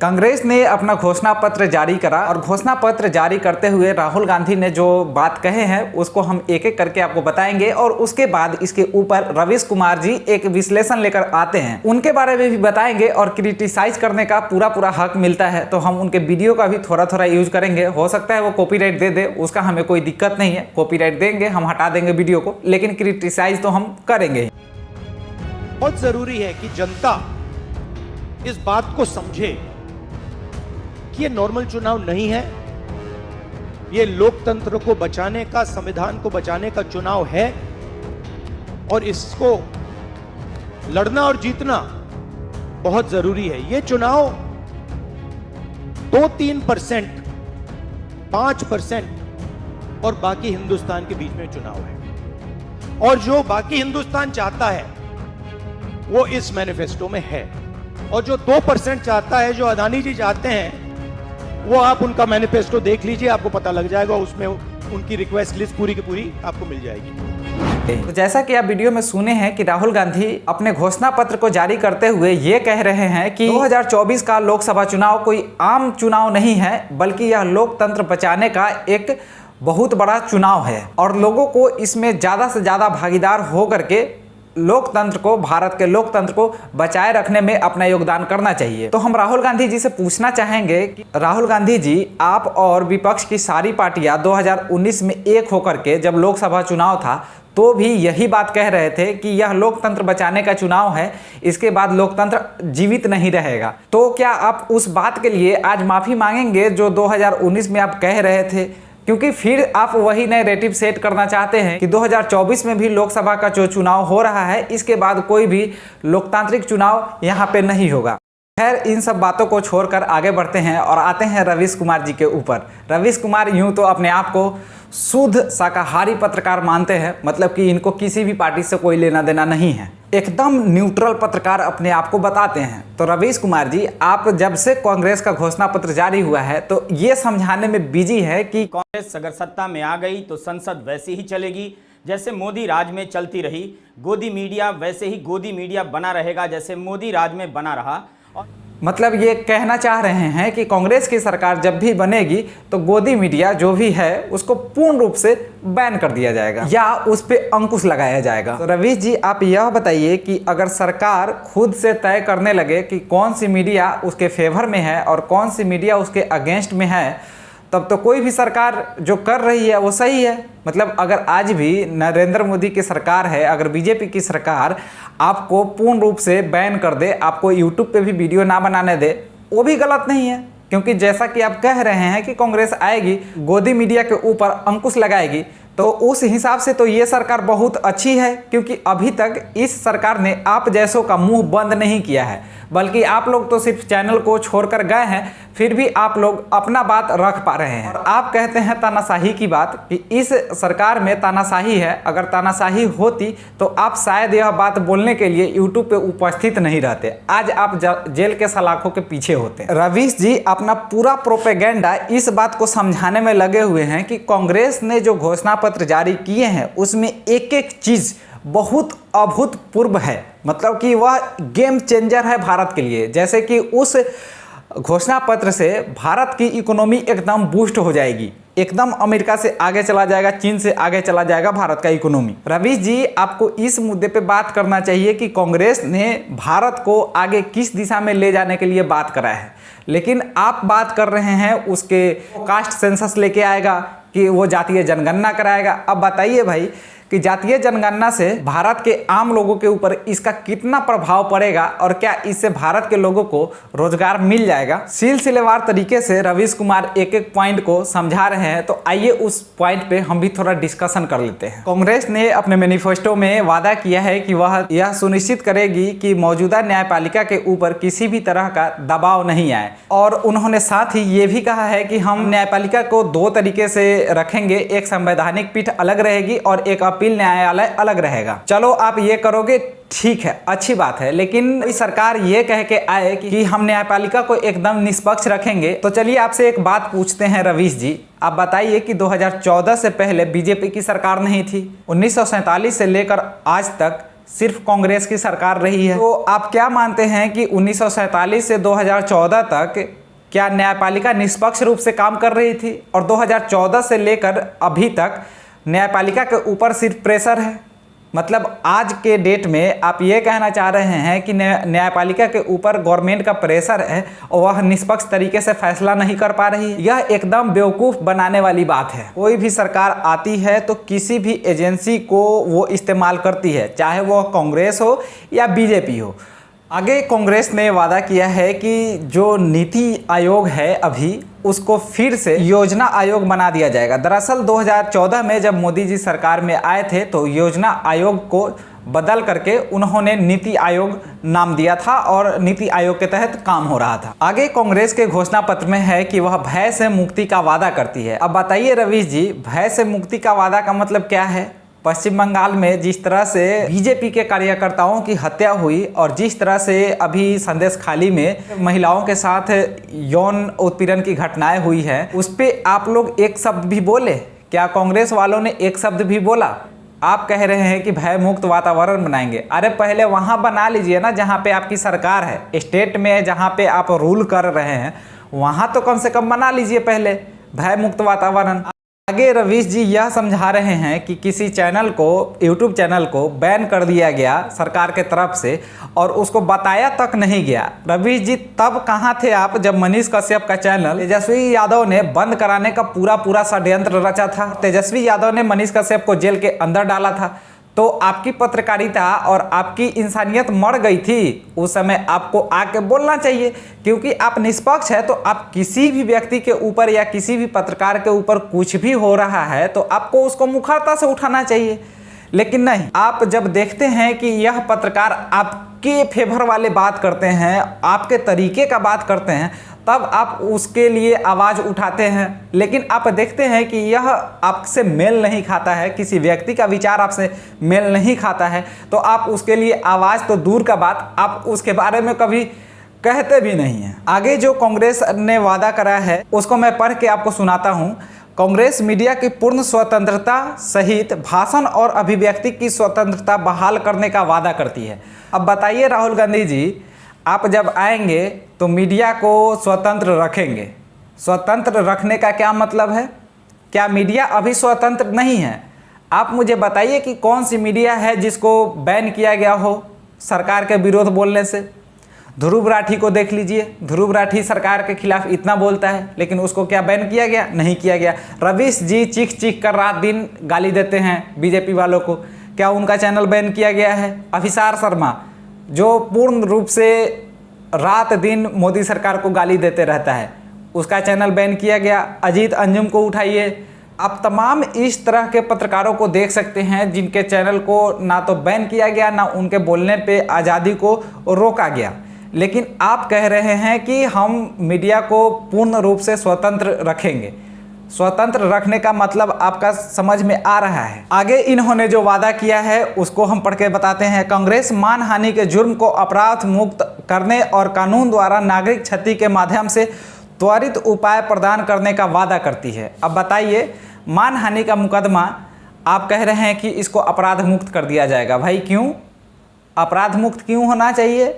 कांग्रेस ने अपना घोषणा पत्र जारी करा और घोषणा पत्र जारी करते हुए राहुल गांधी ने जो बात कहे हैं उसको हम एक एक करके आपको बताएंगे और उसके बाद इसके ऊपर रवीश कुमार जी एक विश्लेषण लेकर आते हैं, उनके बारे में भी बताएंगे और क्रिटिसाइज करने का पूरा हक मिलता है। तो हम उनके वीडियो का भी थोड़ा यूज करेंगे। हो सकता है वो कॉपीराइट दे दे, उसका हमें कोई दिक्कत नहीं है। कॉपीराइट देंगे हम हटा देंगे वीडियो को, लेकिन क्रिटिसाइज तो हम करेंगे। बहुत जरूरी है कि जनता इस बात को समझे कि ये नॉर्मल चुनाव नहीं है, ये लोकतंत्र को बचाने का, संविधान को बचाने का चुनाव है और इसको लड़ना और जीतना बहुत जरूरी है। ये चुनाव 2-3%, 5% और बाकी हिंदुस्तान के बीच में चुनाव है और जो बाकी हिंदुस्तान चाहता है वो इस मैनिफेस्टो में है और जो 2% चाहता है, जो अदानी जी चाहते हैं, वो आप उनका मैनिफेस्टो देख लीजिए, आपको पता लग जाएगा। उसमें उनकी रिक्वेस्ट लिस्ट पूरी की पूरी आपको मिल जाएगी। तो जैसा कि आप वीडियो में सुने हैं कि राहुल गांधी अपने घोषणा पत्र को जारी करते हुए ये कह रहे हैं कि 2024 का लोकसभा चुनाव कोई आम चुनाव नहीं है, बल्कि यह लोकतंत्र बचाने का एक बहुत बड़ा चुनाव है और लोगों को इसमें ज़्यादा से ज़्यादा भागीदार होकर के लोकतंत्र को, भारत के लोकतंत्र को बचाए रखने में अपना योगदान करना चाहिए। तो हम राहुल गांधी जी से पूछना चाहेंगे कि राहुल गांधी जी, आप और विपक्ष की सारी पार्टियां 2019 में एक होकर के जब लोकसभा चुनाव था तो भी यही बात कह रहे थे कि यह लोकतंत्र बचाने का चुनाव है, इसके बाद लोकतंत्र जीवित नहीं रहेगा। तो क्या आप उस बात के लिए आज माफ़ी मांगेंगे जो 2019 में आप कह रहे थे? क्योंकि फिर आप वही नैरेटिव सेट करना चाहते हैं कि 2024 में भी लोकसभा का जो चुनाव हो रहा है, इसके बाद कोई भी लोकतांत्रिक चुनाव यहाँ पे नहीं होगा। खैर, इन सब बातों को छोड़कर आगे बढ़ते हैं और आते हैं रवीश कुमार जी के ऊपर। रवीश कुमार यूं तो अपने आप को शुद्ध शाकाहारी पत्रकार मानते हैं, मतलब कि इनको किसी भी पार्टी से कोई लेना देना नहीं है, एकदम न्यूट्रल पत्रकार अपने आप को बताते हैं। तो रवीश कुमार जी, आप जब से कांग्रेस का घोषणा पत्र जारी हुआ है तो ये समझाने में बिजी है कि कांग्रेस अगर सत्ता में आ गई तो संसद वैसी ही चलेगी जैसे मोदी राज में चलती रही, गोदी मीडिया वैसे ही गोदी मीडिया बना रहेगा जैसे मोदी राज में बना रहा। मतलब ये कहना चाह रहे हैं कि कांग्रेस की सरकार जब भी बनेगी तो गोदी मीडिया जो भी है उसको पूर्ण रूप से बैन कर दिया जाएगा या उस पर अंकुश लगाया जाएगा। तो रवीश जी, आप यह बताइए कि अगर सरकार खुद से तय करने लगे कि कौन सी मीडिया उसके फेवर में है और कौन सी मीडिया उसके अगेंस्ट में है, तब तो कोई भी सरकार जो कर रही है वो सही है। मतलब अगर आज भी नरेंद्र मोदी की सरकार है, अगर बीजेपी की सरकार आपको पूर्ण रूप से बैन कर दे, आपको यूट्यूब पे भी वीडियो ना बनाने दे, वो भी गलत नहीं है। क्योंकि जैसा कि आप कह रहे हैं कि कांग्रेस आएगी, गोदी मीडिया के ऊपर अंकुश लगाएगी, तो उस हिसाब से तो ये सरकार बहुत अच्छी है, क्योंकि अभी तक इस सरकार ने आप जैसों का मुंह बंद नहीं किया है, बल्कि आप लोग तो सिर्फ चैनल को छोड़कर गए हैं, फिर भी आप लोग अपना बात रख पा रहे हैं। और आप कहते हैं तानाशाही की बात कि इस सरकार में तानाशाही है। अगर तानाशाही होती तो आप शायद यह बात बोलने के लिए यूट्यूब पे उपस्थित नहीं रहते, आज आप जेल के सलाखों के पीछे होते। रवीश जी अपना पूरा प्रोपेगेंडा इस बात को समझाने में लगे हुए हैं कि कांग्रेस ने जो घोषणा पत्र जारी किए हैं उसमें एक एक चीज बहुत अभूतपूर्व है, मतलब कि वह गेम चेंजर है भारत के लिए। जैसे कि उस घोषणा पत्र से भारत की इकोनॉमी एकदम बूस्ट हो जाएगी, एकदम अमेरिका से आगे चला जाएगा, चीन से आगे चला जाएगा भारत का इकोनॉमी। रवीश जी, आपको इस मुद्दे पे बात करना चाहिए कि कांग्रेस ने भारत को आगे किस दिशा में ले जाने के लिए बात करा है, लेकिन आप बात कर रहे हैं उसके कास्ट सेंसस लेके आएगा कि वो जातीय जनगणना कराएगा। अब बताइए भाई कि जातीय जनगणना से भारत के आम लोगों के ऊपर इसका कितना प्रभाव पड़ेगा और क्या इससे भारत के लोगों को रोजगार मिल जाएगा। सिलसिलेवार तरीके से रवीश कुमार एक एक पॉइंट को समझा रहे हैं, तो आइए उस पॉइंट पे हम भी थोड़ा डिस्कशन कर लेते हैं। कांग्रेस ने अपने मैनिफेस्टो में वादा किया है कि वह यह सुनिश्चित करेगी कि मौजूदा न्यायपालिका के ऊपर किसी भी तरह का दबाव नहीं आए, और उन्होंने साथ ही ये भी कहा है कि हम न्यायपालिका को 2 तरीके से रखेंगे, एक संवैधानिक पीठ अलग रहेगी और एक अपील न्यायालय अलग रहेगा। चलो आप ये करोगे, ठीक है, अच्छी बात है, लेकिन सरकार ये कह के आए कि हम न्यायपालिका को एकदम निष्पक्ष रखेंगे। तो चलिए आपसे एक बात पूछते हैं रवीश जी, आप बताइए कि 2014 से पहले बीजेपी की सरकार नहीं थी, 1947 से लेकर आज तक सिर्फ कांग्रेस की सरकार रही है। तो आप क्या मानते हैं कि 1947 से 2014 तक क्या न्यायपालिका निष्पक्ष रूप से काम कर रही थी? और 2014 से लेकर अभी तक न्यायपालिका के ऊपर सिर्फ प्रेशर है? मतलब आज के डेट में आप ये कहना चाह रहे हैं कि न्यायपालिका के ऊपर गवर्नमेंट का प्रेशर है और वह निष्पक्ष तरीके से फैसला नहीं कर पा रही है। यह एकदम बेवकूफ़ बनाने वाली बात है। कोई भी सरकार आती है तो किसी भी एजेंसी को वो इस्तेमाल करती है, चाहे वह कांग्रेस हो या बीजेपी हो। आगे कांग्रेस ने वादा किया है कि जो नीति आयोग है अभी उसको फिर से योजना आयोग बना दिया जाएगा। दरअसल 2014 में जब मोदी जी सरकार में आए थे तो योजना आयोग को बदल करके उन्होंने नीति आयोग नाम दिया था और नीति आयोग के तहत काम हो रहा था। आगे कांग्रेस के घोषणा पत्र में है कि वह भय से मुक्ति का वादा करती है। अब बताइए रवीश जी, भय से मुक्ति का वादा का मतलब क्या है? पश्चिम बंगाल में जिस तरह से बीजेपी के कार्यकर्ताओं की हत्या हुई और जिस तरह से अभी संदेशखाली में महिलाओं के साथ यौन उत्पीड़न की घटनाएं हुई हैं, उस पे आप लोग एक शब्द भी बोले? क्या कांग्रेस वालों ने एक शब्द भी बोला? आप कह रहे हैं कि भय मुक्त वातावरण बनाएंगे। अरे पहले वहाँ बना लीजिए ना जहाँ पे आपकी सरकार है, स्टेट में जहाँ पे आप रूल कर रहे हैं वहाँ तो कम से कम बना लीजिए पहले भय मुक्त वातावरण। आगे रवीश जी यह समझा रहे हैं कि किसी चैनल को, यूट्यूब चैनल को बैन कर दिया गया सरकार के तरफ से और उसको बताया तक नहीं गया। रवीश जी तब कहाँ थे आप जब मनीष कश्यप का चैनल तेजस्वी यादव ने बंद कराने का पूरा षड्यंत्र रचा था? तेजस्वी यादव ने मनीष कश्यप को जेल के अंदर डाला था। तो आपकी पत्रकारिता और आपकी इंसानियत मर गई थी। उस समय आपको आके बोलना चाहिए, क्योंकि आप निष्पक्ष है तो आप किसी भी व्यक्ति के ऊपर या किसी भी पत्रकार के ऊपर कुछ भी हो रहा है तो आपको उसको मुखरता से उठाना चाहिए। लेकिन नहीं, आप जब देखते हैं कि यह पत्रकार आपके फेवर वाले बात करते हैं, आपके तरीके का बात करते हैं, तब आप उसके लिए आवाज़ उठाते हैं। लेकिन आप देखते हैं कि यह आपसे मेल नहीं खाता है, किसी व्यक्ति का विचार आपसे मेल नहीं खाता है, तो आप उसके लिए आवाज़ तो दूर का बात, आप उसके बारे में कभी कहते भी नहीं हैं। आगे जो कांग्रेस ने वादा करा है उसको मैं पढ़ के आपको सुनाता हूँ। कांग्रेस मीडिया की पूर्ण स्वतंत्रता सहित भाषण और अभिव्यक्ति की स्वतंत्रता बहाल करने का वादा करती है। अब बताइए राहुल गांधी जी, आप जब आएंगे तो मीडिया को स्वतंत्र रखेंगे। स्वतंत्र रखने का क्या मतलब है? क्या मीडिया अभी स्वतंत्र नहीं है? आप मुझे बताइए कि कौन सी मीडिया है जिसको बैन किया गया हो सरकार के विरोध बोलने से? ध्रुव राठी को देख लीजिए, ध्रुव राठी सरकार के खिलाफ इतना बोलता है, लेकिन उसको क्या बैन किया गया? नहीं किया गया। रवीश जी चीख चीख कर रात दिन गाली देते हैं बीजेपी वालों को, क्या उनका चैनल बैन किया गया है? अभिसार शर्मा जो पूर्ण रूप से रात दिन मोदी सरकार को गाली देते रहता है, उसका चैनल बैन किया गया। अजीत अंजुम को उठाइए, आप तमाम इस तरह के पत्रकारों को देख सकते हैं जिनके चैनल को ना तो बैन किया गया, ना उनके बोलने पे आज़ादी को रोका गया। लेकिन आप कह रहे हैं कि हम मीडिया को पूर्ण रूप से स्वतंत्र रखेंगे। स्वतंत्र रखने का मतलब आपका समझ में आ रहा है। आगे इन्होंने जो वादा किया है उसको हम पढ़ के बताते हैं। कांग्रेस मानहानि के जुर्म को अपराध मुक्त करने और कानून द्वारा नागरिक क्षति के माध्यम से त्वरित उपाय प्रदान करने का वादा करती है। अब बताइए, मानहानि का मुकदमा आप कह रहे हैं कि इसको अपराध मुक्त कर दिया जाएगा। भाई क्यों अपराध मुक्त क्यों होना चाहिए?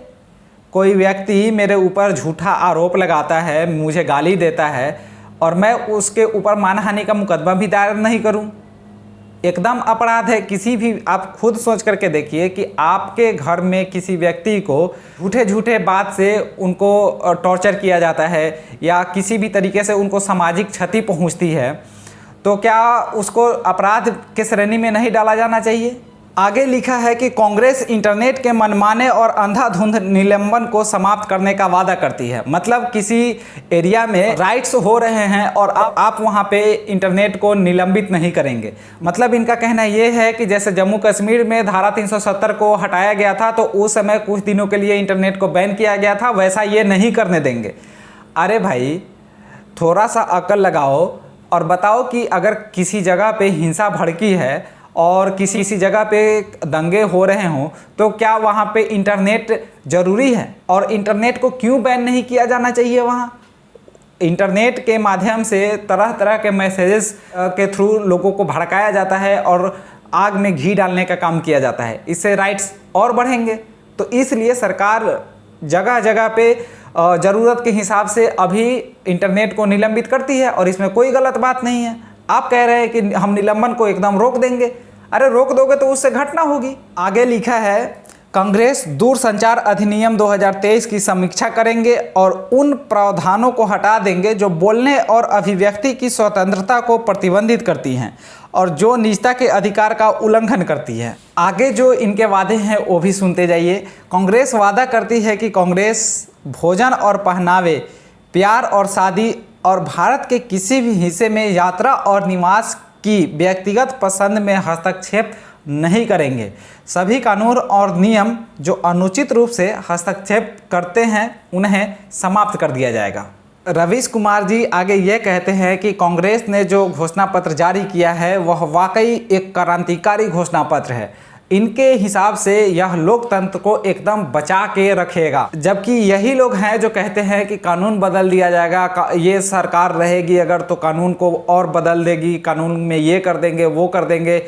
कोई व्यक्ति मेरे ऊपर झूठा आरोप लगाता है, मुझे गाली देता है और मैं उसके ऊपर मानहानि का मुकदमा भी दायर नहीं करूं, एकदम अपराध है। किसी भी, आप खुद सोच करके देखिए कि आपके घर में किसी व्यक्ति को झूठे बात से उनको टॉर्चर किया जाता है या किसी भी तरीके से उनको सामाजिक क्षति पहुंचती है, तो क्या उसको अपराध के श्रेणी में नहीं डाला जाना चाहिए? आगे लिखा है कि कांग्रेस इंटरनेट के मनमाने और अंधाधुंध निलंबन को समाप्त करने का वादा करती है। मतलब किसी एरिया में राइट्स हो रहे हैं और आप वहां पे इंटरनेट को निलंबित नहीं करेंगे। मतलब इनका कहना यह है कि जैसे जम्मू कश्मीर में धारा 370 को हटाया गया था तो उस समय कुछ दिनों के लिए इंटरनेट को बैन किया गया था, वैसा ये नहीं करने देंगे। अरे भाई थोड़ा सा अक्ल लगाओ और बताओ कि अगर किसी जगह पे हिंसा भड़की है और किसी जगह पे दंगे हो रहे हों तो क्या वहाँ पे इंटरनेट ज़रूरी है? और इंटरनेट को क्यों बैन नहीं किया जाना चाहिए? वहाँ इंटरनेट के माध्यम से तरह तरह के मैसेजेस के थ्रू लोगों को भड़काया जाता है और आग में घी डालने का काम किया जाता है, इससे राइट्स और बढ़ेंगे। तो इसलिए सरकार जगह जगह पे ज़रूरत के हिसाब से अभी इंटरनेट को निलंबित करती है और इसमें कोई गलत बात नहीं है। आप कह रहे हैं कि हम निलंबन को एकदम रोक देंगे, अरे रोक दोगे तो उससे घटना होगी। आगे लिखा है, कांग्रेस दूरसंचार अधिनियम 2023 की समीक्षा करेंगे और उन प्रावधानों को हटा देंगे जो बोलने और अभिव्यक्ति की स्वतंत्रता को प्रतिबंधित करती हैं और जो निजता के अधिकार का उल्लंघन करती है। आगे जो इनके वादे हैं वो भी सुनते जाइए। कांग्रेस वादा करती है कि कांग्रेस भोजन और पहनावे, प्यार और शादी और भारत के किसी भी हिस्से में यात्रा और निवास की व्यक्तिगत पसंद में हस्तक्षेप नहीं करेंगे। सभी कानून और नियम जो अनुचित रूप से हस्तक्षेप करते हैं उन्हें समाप्त कर दिया जाएगा। रवीश कुमार जी आगे ये कहते हैं कि कांग्रेस ने जो घोषणा पत्र जारी किया है वह वाकई एक क्रांतिकारी घोषणा पत्र है। इनके हिसाब से यह लोकतंत्र को एकदम बचा के रखेगा, जबकि यही लोग हैं जो कहते हैं कि कानून बदल दिया जाएगा, ये सरकार रहेगी अगर तो कानून को और बदल देगी, कानून में ये कर देंगे वो कर देंगे,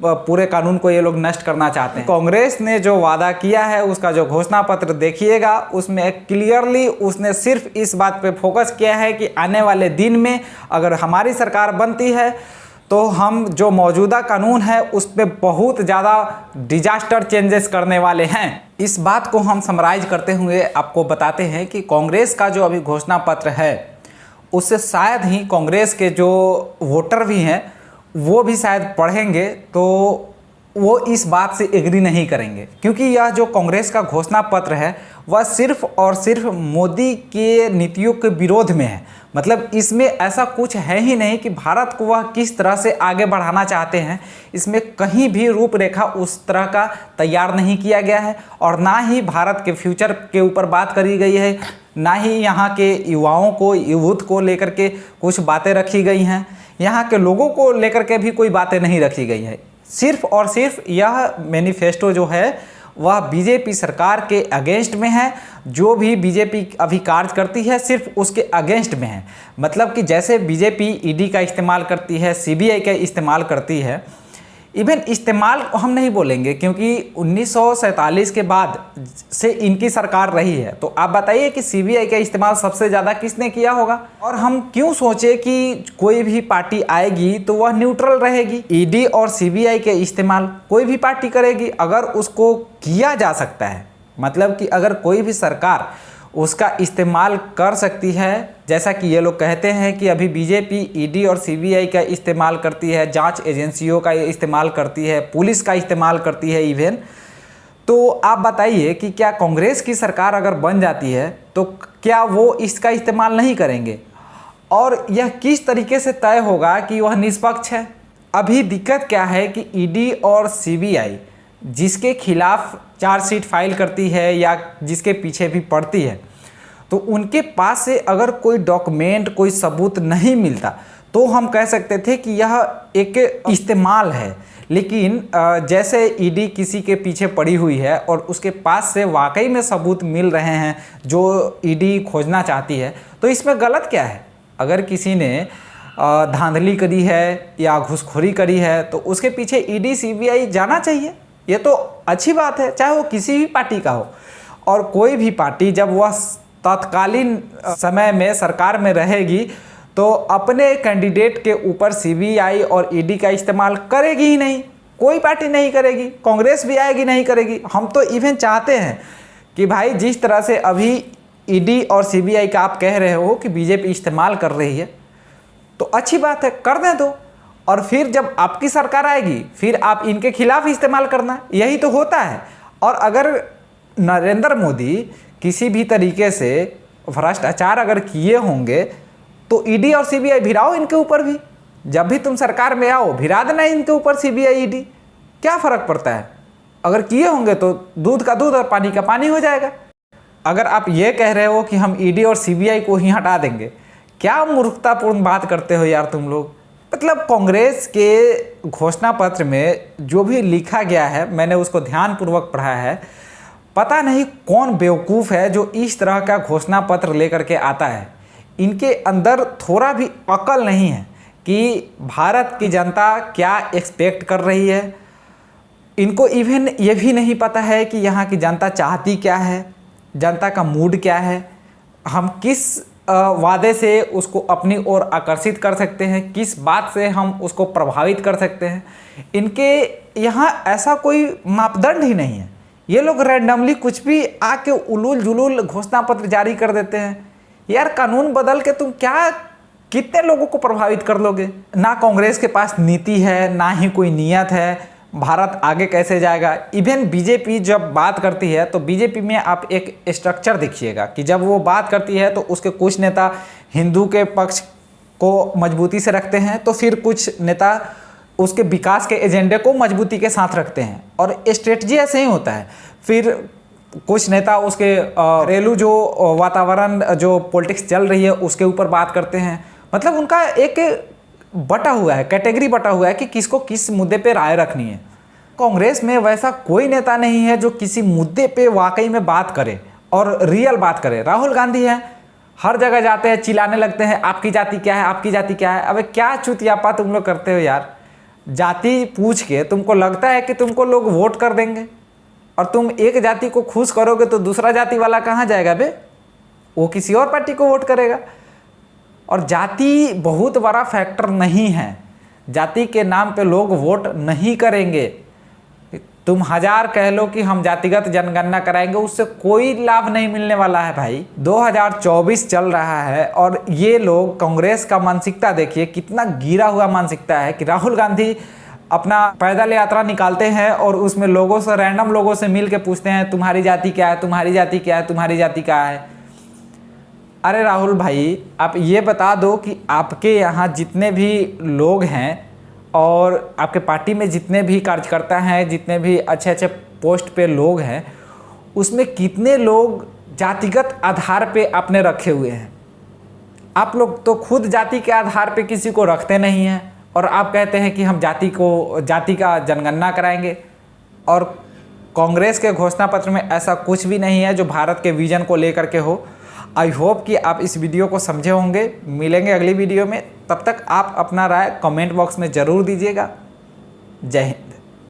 पूरे कानून को ये लोग नष्ट करना चाहते हैं। कांग्रेस ने जो वादा किया है उसका जो घोषणा पत्र देखिएगा, उसमें क्लियरली उसने सिर्फ इस बात पे फोकस किया है कि आने वाले दिन में अगर हमारी सरकार बनती है तो हम जो मौजूदा कानून है उस पर बहुत ज़्यादा डिजास्टर चेंजेस करने वाले हैं। इस बात को हम समराइज करते हुए आपको बताते हैं कि कांग्रेस का जो अभी घोषणा पत्र है उससे शायद ही कांग्रेस के जो वोटर भी हैं वो भी शायद पढ़ेंगे तो वो इस बात से एग्री नहीं करेंगे, क्योंकि यह जो कांग्रेस का घोषणा पत्र है वह सिर्फ और सिर्फ मोदी के नीतियों के विरोध में है। मतलब इसमें ऐसा कुछ है ही नहीं कि भारत को वह किस तरह से आगे बढ़ाना चाहते हैं। इसमें कहीं भी रूपरेखा उस तरह का तैयार नहीं किया गया है और ना ही भारत के फ्यूचर के ऊपर बात करी गई है, ना ही यहाँ के युवाओं को, यूथ को लेकर के कुछ बातें रखी गई हैं, यहाँ के लोगों को लेकर के भी कोई बातें नहीं रखी गई है। सिर्फ और सिर्फ यह मैनिफेस्टो जो है वह बीजेपी सरकार के अगेंस्ट में है। जो भी बीजेपी अभी कार्य करती है सिर्फ उसके अगेंस्ट में है। मतलब कि जैसे बीजेपी ईडी का इस्तेमाल करती है, सीबीआई का इस्तेमाल करती है, इवन इस्तेमाल हम नहीं बोलेंगे क्योंकि 1947 के बाद से इनकी सरकार रही है। तो आप बताइए कि सीबीआई का इस्तेमाल सबसे ज़्यादा किसने किया होगा, और हम क्यों सोचे कि कोई भी पार्टी आएगी तो वह न्यूट्रल रहेगी। ईडी और सीबीआई के इस्तेमाल कोई भी पार्टी करेगी अगर उसको किया जा सकता है, मतलब कि अगर कोई भी सरकार उसका इस्तेमाल कर सकती है, जैसा कि ये लोग कहते हैं कि अभी बीजेपी ईडी और सीबीआई का इस्तेमाल करती है, जांच एजेंसियों का इस्तेमाल करती है, पुलिस का इस्तेमाल करती है इवन, तो आप बताइए कि क्या कांग्रेस की सरकार अगर बन जाती है तो क्या वो इसका इस्तेमाल नहीं करेंगे? और यह किस तरीके से तय होगा कि वह निष्पक्ष है? अभी दिक्कत क्या है कि ईडी और सीबीआई जिसके खिलाफ चार्जशीट फाइल करती है या जिसके पीछे भी पड़ती है, तो उनके पास से अगर कोई डॉक्यूमेंट, कोई सबूत नहीं मिलता तो हम कह सकते थे कि यह एक इस्तेमाल है। लेकिन जैसे ईडी किसी के पीछे पड़ी हुई है और उसके पास से वाकई में सबूत मिल रहे हैं जो ईडी खोजना चाहती है, तो इसमें गलत क्या है? अगर किसी ने धांधली करी है या घूसखोरी करी है तो उसके पीछे ईडी सीबीआई जाना चाहिए, ये तो अच्छी बात है, चाहे वो किसी भी पार्टी का हो। और कोई भी पार्टी जब वह तत्कालीन समय में सरकार में रहेगी तो अपने कैंडिडेट के ऊपर सीबीआई और ईडी का इस्तेमाल करेगी ही नहीं, कोई पार्टी नहीं करेगी, कांग्रेस भी आएगी नहीं करेगी। हम तो इवन चाहते हैं कि भाई जिस तरह से अभी ईडी और सीबीआई का आप कह रहे हो कि बीजेपी इस्तेमाल कर रही है, तो अच्छी बात है, कर दें दो, और फिर जब आपकी सरकार आएगी फिर आप इनके खिलाफ इस्तेमाल करना, यही तो होता है। और अगर नरेंद्र मोदी किसी भी तरीके से भ्रष्टाचार अगर किए होंगे तो ईडी और सीबीआई भिराओ इनके ऊपर भी, जब भी तुम सरकार में आओ भिरा देना इनके ऊपर सीबीआई ईडी, क्या फ़र्क पड़ता है? अगर किए होंगे तो दूध का दूध और पानी का पानी हो जाएगा। अगर आप ये कह रहे हो कि हम ईडी और सीबीआई को ही हटा देंगे, क्या मूर्खतापूर्ण बात करते हो यार तुम लोग। मतलब कांग्रेस के घोषणा पत्र में जो भी लिखा गया है मैंने उसको ध्यानपूर्वक पढ़ा है। पता नहीं कौन बेवकूफ़ है जो इस तरह का घोषणा पत्र लेकर के आता है। इनके अंदर थोड़ा भी अकल नहीं है कि भारत की जनता क्या एक्सपेक्ट कर रही है, इनको इवन ये भी नहीं पता है कि यहाँ की जनता चाहती क्या है, जनता का मूड क्या है, हम किस वादे से उसको अपनी ओर आकर्षित कर सकते हैं, किस बात से हम उसको प्रभावित कर सकते हैं। इनके यहाँ ऐसा कोई मापदंड ही नहीं है। ये लोग रैंडमली कुछ भी आके उलूल जुलूल घोषणा पत्र जारी कर देते हैं। यार कानून बदल के तुम क्या कितने लोगों को प्रभावित कर लोगे? ना कांग्रेस के पास नीति है, ना ही कोई नियत है। भारत आगे कैसे जाएगा? इवन बीजेपी जब बात करती है तो बीजेपी में आप एक स्ट्रक्चर देखिएगा कि जब वो बात करती है तो उसके कुछ नेता हिंदू के पक्ष को मजबूती से रखते हैं, तो फिर कुछ नेता उसके विकास के एजेंडे को मजबूती के साथ रखते हैं, और स्ट्रेटजी ऐसे ही होता है। फिर कुछ नेता उसके घरेलू जो वातावरण जो पॉलिटिक्स चल रही है उसके ऊपर बात करते हैं। मतलब उनका एक बटा हुआ है, कैटेगरी बटा हुआ है कि किसको किस मुद्दे पे राय रखनी है। कांग्रेस में वैसा कोई नेता नहीं है जो किसी मुद्दे पे वाकई में बात करे और रियल बात करे। राहुल गांधी है, हर जगह जाते हैं, चिल्लाने लगते हैं आपकी जाति क्या है, आपकी जाति क्या है। अबे क्या चुतियापा तुम लोग करते हो यार? जाति पूछ के तुमको लगता है कि तुमको लोग वोट कर देंगे, और तुम एक जाति को खुश करोगे तो दूसरा जाति वाला कहाँ जाएगा बे? वो किसी और पार्टी को वोट करेगा। और जाति बहुत बड़ा फैक्टर नहीं है। जाति के नाम पे लोग वोट नहीं करेंगे। तुम हजार कह लो कि हम जातिगत जनगणना कराएंगे, उससे कोई लाभ नहीं मिलने वाला है भाई। 2024 चल रहा है और ये लोग, कांग्रेस का मानसिकता देखिए कितना गिरा हुआ मानसिकता है कि राहुल गांधी अपना पैदल यात्रा निकालते हैं और उसमें लोगों से, रैंडम लोगों से मिल के पूछते हैं तुम्हारी जाति क्या है, तुम्हारी जाति क्या है, तुम्हारी जाति क्या है। अरे राहुल भाई, आप ये बता दो कि आपके यहाँ जितने भी लोग हैं और आपके पार्टी में जितने भी कार्यकर्ता हैं, जितने भी अच्छे अच्छे पोस्ट पे लोग हैं, उसमें कितने लोग जातिगत आधार पे आपने रखे हुए हैं? आप लोग तो खुद जाति के आधार पे किसी को रखते नहीं हैं, और आप कहते हैं कि हम जाति का जनगणना कराएंगे। और कांग्रेस के घोषणा पत्र में ऐसा कुछ भी नहीं है जो भारत के विजन को लेकर के हो। आई होप कि आप इस वीडियो को समझे होंगे। मिलेंगे अगली वीडियो में, तब तक आप अपना राय कमेंट बॉक्स में ज़रूर दीजिएगा। जय हिंद।